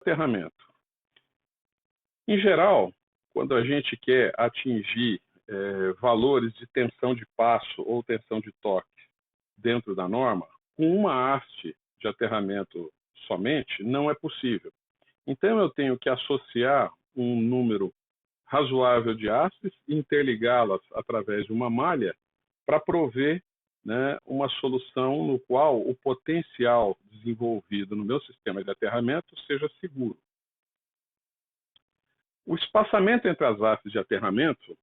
aterramento. Em geral, quando a gente quer atingir valores de tensão de passo ou tensão de toque dentro da norma, com uma haste de aterramento somente, não é possível. Então, eu tenho que associar um número razoável de hastes e interligá-las através de uma malha para prover, né, uma solução no qual o potencial desenvolvido no meu sistema de aterramento seja seguro. O espaçamento entre as hastes de aterramento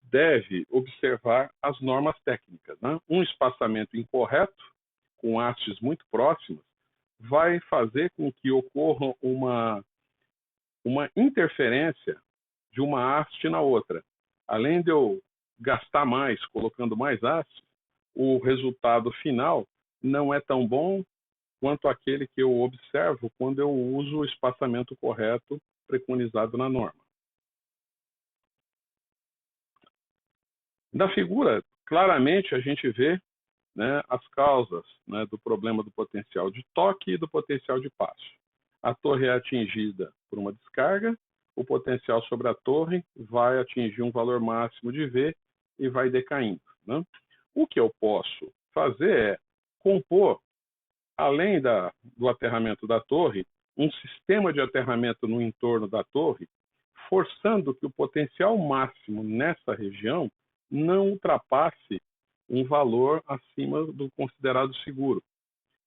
deve observar as normas técnicas, né? Um espaçamento incorreto, com hastes muito próximas, vai fazer com que ocorra uma interferência de uma haste na outra. Além de eu gastar mais, colocando mais hastes, o resultado final não é tão bom quanto aquele que eu observo quando eu uso o espaçamento correto preconizado na norma. Na figura, claramente a gente vê, né, as causas, né, do problema do potencial de toque e do potencial de passo. A torre é atingida por uma descarga, o potencial sobre a torre vai atingir um valor máximo de V e vai decaindo, né? O que eu posso fazer é compor, além do aterramento da torre, um sistema de aterramento no entorno da torre, forçando que o potencial máximo nessa região não ultrapasse um valor acima do considerado seguro.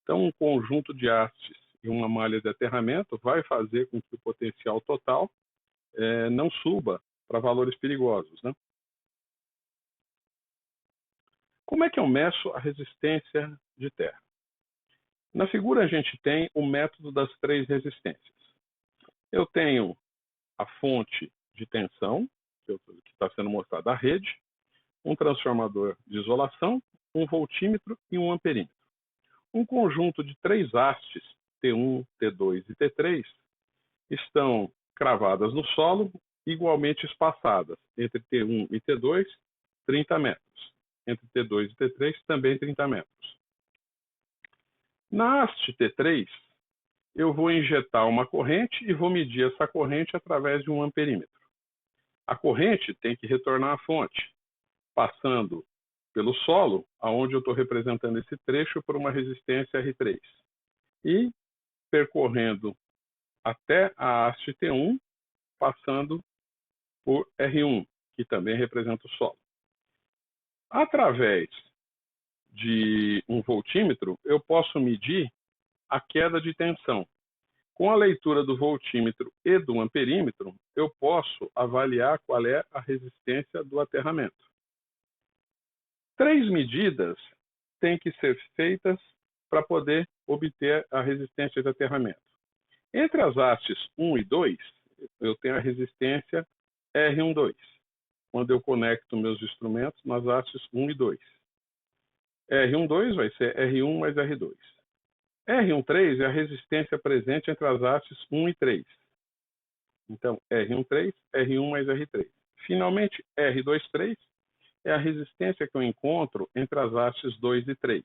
Então, um conjunto de hastes e uma malha de aterramento vai fazer com que o potencial total não suba para valores perigosos, né? Como é que eu meço a resistência de terra? Na figura a gente tem o método das 3 resistências. Eu tenho a fonte de tensão, que está sendo mostrada a rede, um transformador de isolação, um voltímetro e um amperímetro. Um conjunto de 3 hastes, T1, T2 e T3, estão cravadas no solo, igualmente espaçadas, entre T1 e T2, 30 metros. Entre T2 e T3, também 30 metros. Na haste T3, eu vou injetar uma corrente e vou medir essa corrente através de um amperímetro. A corrente tem que retornar à fonte, passando pelo solo, aonde eu estou representando esse trecho por uma resistência R3, e percorrendo até a haste T1, passando por R1, que também representa o solo. Através de um voltímetro, eu posso medir a queda de tensão. Com a leitura do voltímetro e do amperímetro, eu posso avaliar qual é a resistência do aterramento. 3 medidas têm que ser feitas para poder obter a resistência de aterramento. Entre as hastes 1 e 2, eu tenho a resistência R12, quando eu conecto meus instrumentos nas hastes 1 e 2. R12 vai ser R1 mais R2. R13 é a resistência presente entre as hastes 1 e 3. Então, R13, R1 mais R3. Finalmente, R23 é a resistência que eu encontro entre as hastes 2 e 3.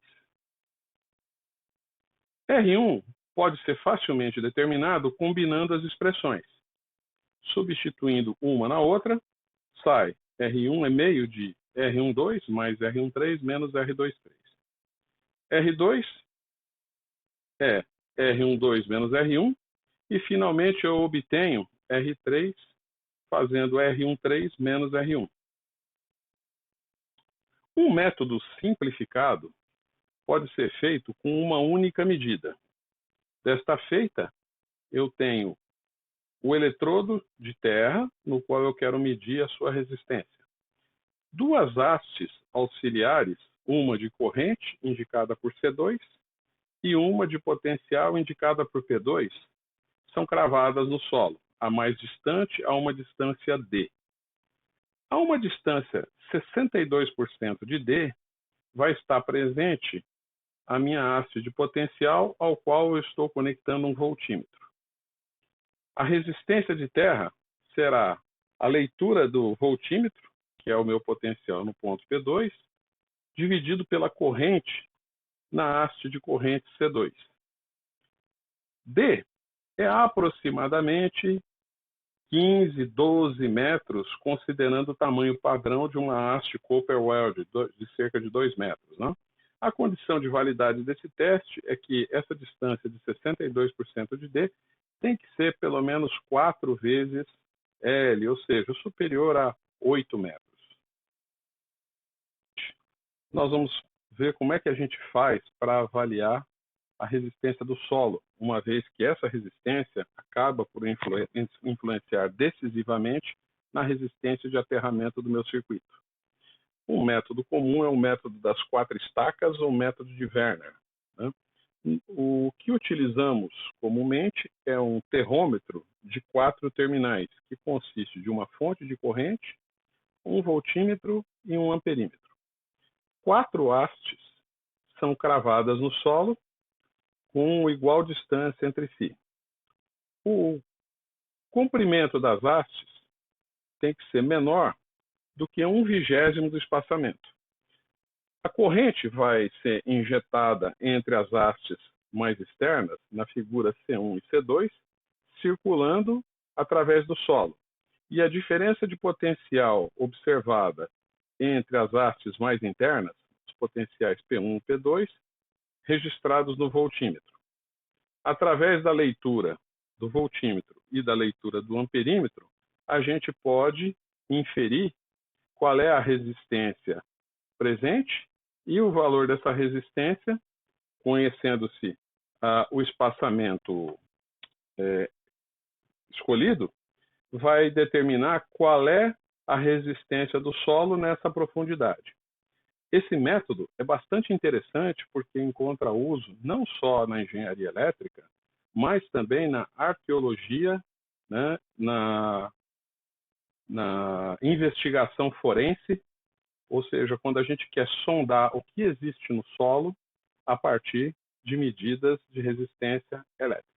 R1 pode ser facilmente determinado combinando as expressões. Substituindo uma na outra, sai R1 é meio de R12 mais R13 menos R23. R2 é R12 menos R1, e finalmente eu obtenho R3 fazendo R13 menos R1. Um método simplificado pode ser feito com uma única medida. Desta feita, eu tenho o eletrodo de terra, no qual eu quero medir a sua resistência. 2 hastes auxiliares, uma de corrente, indicada por C2, e uma de potencial, indicada por P2, são cravadas no solo, a mais distante a uma distância D. A uma distância 62% de D, vai estar presente a minha haste de potencial, ao qual eu estou conectando um voltímetro. A resistência de terra será a leitura do voltímetro, que é o meu potencial no ponto P2, dividido pela corrente na haste de corrente C2. D é aproximadamente 15, 12 metros, considerando o tamanho padrão de uma haste Cooper Weld de cerca de 2 metros. Né? A condição de validade desse teste é que essa distância de 62% de D tem que ser pelo menos 4 vezes L, ou seja, superior a 8 metros. Nós vamos ver como é que a gente faz para avaliar a resistência do solo, uma vez que essa resistência acaba por influenciar decisivamente na resistência de aterramento do meu circuito. Um método comum é o método das 4 estacas ou método de Werner. Né? O que utilizamos comumente é um terrômetro de 4 terminais, que consiste de uma fonte de corrente, um voltímetro e um amperímetro. 4 hastes são cravadas no solo com igual distância entre si. O comprimento das hastes tem que ser menor do que 1/20 do espaçamento. A corrente vai ser injetada entre as hastes mais externas, na figura C1 e C2, circulando através do solo. E a diferença de potencial observada entre as hastes mais internas, os potenciais P1 e P2, registrados no voltímetro. Através da leitura do voltímetro e da leitura do amperímetro, a gente pode inferir qual é a resistência presente e o valor dessa resistência, conhecendo-se o espaçamento escolhido, vai determinar qual é a resistência do solo nessa profundidade. Esse método é bastante interessante porque encontra uso não só na engenharia elétrica, mas também na arqueologia, né, na investigação forense, ou seja, quando a gente quer sondar o que existe no solo a partir de medidas de resistência elétrica.